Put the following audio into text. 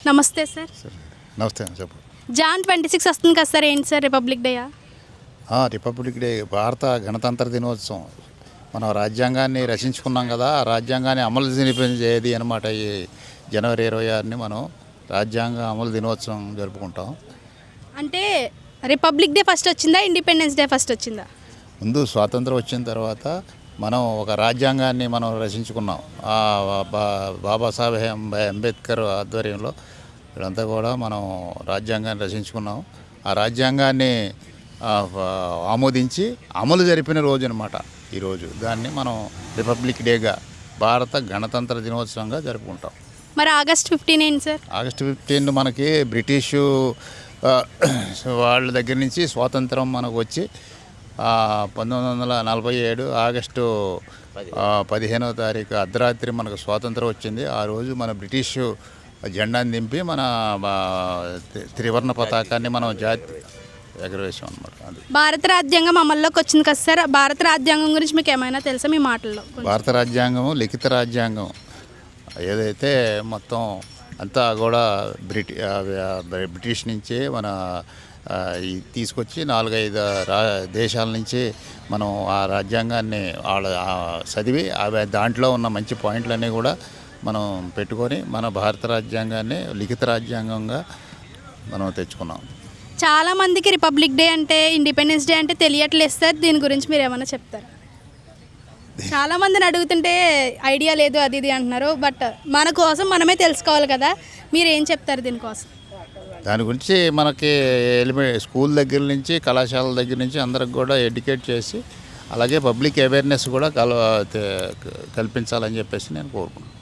నమస్తే సార్. నమస్తే చెప్పు. జాన్ 26 వస్తుంది కదా సార్, ఏంటి సార్ రిపబ్లిక్ డేయా? రిపబ్లిక్ డే భారత గణతంత్ర దినోత్సవం. మనం రాజ్యాంగాన్ని రచించుకున్నాం కదా, ఆ రాజ్యాంగాన్ని అమలు జరిపేది అనమాట. ఈ జనవరి 26ని మనం రాజ్యాంగ అమలు దినోత్సవం జరుపుకుంటాం. అంటే రిపబ్లిక్ డే ఫస్ట్ వచ్చిందా, ఇండిపెండెన్స్ డే ఫస్ట్ వచ్చిందా? ముందు స్వాతంత్రం వచ్చిన తర్వాత మనం ఒక రాజ్యాంగాన్ని మనం రచించుకున్నాం. బాబాసాహెబ్ అంబేద్కర్ ఆధ్వర్యంలో వీళ్ళంతా కూడా మనం రాజ్యాంగాన్ని రచించుకున్నాం. ఆ రాజ్యాంగాన్ని ఆమోదించి అమలు జరిపిన రోజు అనమాట ఈరోజు. దాన్ని మనం రిపబ్లిక్ డేగా, భారత గణతంత్ర దినోత్సవంగా జరుపుకుంటాం. మరి ఆగస్ట్ 15 ఏంటి సార్? ఆగస్టు 15 మనకి బ్రిటిషు వాళ్ళ దగ్గర నుంచి స్వాతంత్రం మనకు వచ్చి 1947 ఆగస్టు 15వ తారీఖు అర్ధరాత్రి మనకు స్వాతంత్రం వచ్చింది. ఆ రోజు మన బ్రిటిషు జెండాని దింపి మన త్రివర్ణ పతాకాన్ని మనం ఎగరవేసాం అనమాట. అది భారత రాజ్యాంగం అమల్లోకి వచ్చింది కదా సార్, భారత రాజ్యాంగం గురించి మీకు ఏమైనా తెలుసా మీ మాటల్లో? భారత రాజ్యాంగం లిఖిత రాజ్యాంగం ఏదైతే మొత్తం అంతా కూడా బ్రిటిష్ నుంచి మన తీసుకొచ్చి 4-5 దేశాల నుంచి మనం ఆ రాజ్యాంగాన్ని చదివి దాంట్లో ఉన్న మంచి పాయింట్లన్నీ కూడా మనం పెట్టుకొని మన భారత రాజ్యాంగాన్ని లిఖిత రాజ్యాంగంగా మనం తెచ్చుకున్నాం. చాలామందికి రిపబ్లిక్ డే అంటే, ఇండిపెండెన్స్ డే అంటే తెలియట్లేదు సార్. దీని గురించి మీరు ఏమైనా చెప్తారా? చాలామందిని అడుగుతుంటే ఐడియా లేదు అది ఇది అంటున్నారు. బట్ మన కోసం మనమే తెలుసుకోవాలి కదా, మీరు ఏం చెప్తారు దీనికోసం? దాని గురించి మనకి స్కూల్ దగ్గర నుంచి కళాశాలల దగ్గర నుంచి అందరికి కూడా ఎడ్యుకేట్ చేసి, అలాగే పబ్లిక్ అవేర్నెస్ కూడా కల్పించాలని చెప్పేసి నేను కోరుకుంటున్నాను.